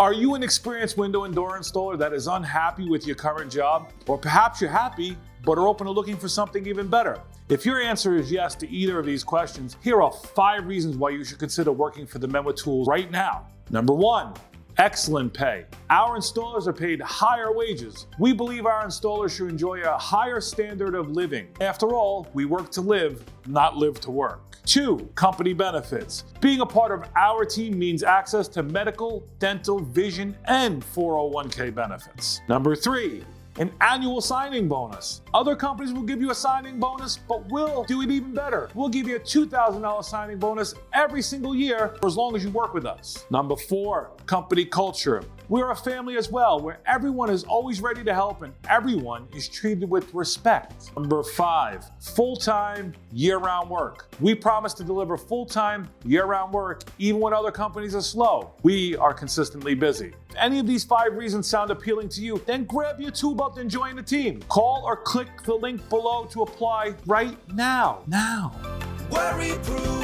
Are you an experienced window and door installer that is unhappy with your current job? Or perhaps you're happy, but are open to looking for something even better? If your answer is yes to either of these questions, here are 5 reasons why you should consider working for the Men with Tools right now. Number 1, excellent pay. Our installers are paid higher wages. We believe our installers should enjoy a higher standard of living. After all, we work to live, not live to work. 2, company benefits. Being a part of our team means access to medical, dental, vision, and 401k benefits. Number 3, an annual signing bonus. Other companies will give you a signing bonus, but we'll do it even better. We'll give you a $2,000 signing bonus every single year for as long as you work with us. Number 4, company culture. We're a family as well, where everyone is always ready to help and everyone is treated with respect. Number 5, full-time, year-round work. We promise to deliver full-time, year-round work even when other companies are slow. We are consistently busy. If any of these 5 reasons sound appealing to you, then grab your tool belt and join the team. Call or click the link below to apply right now. Worry-proof.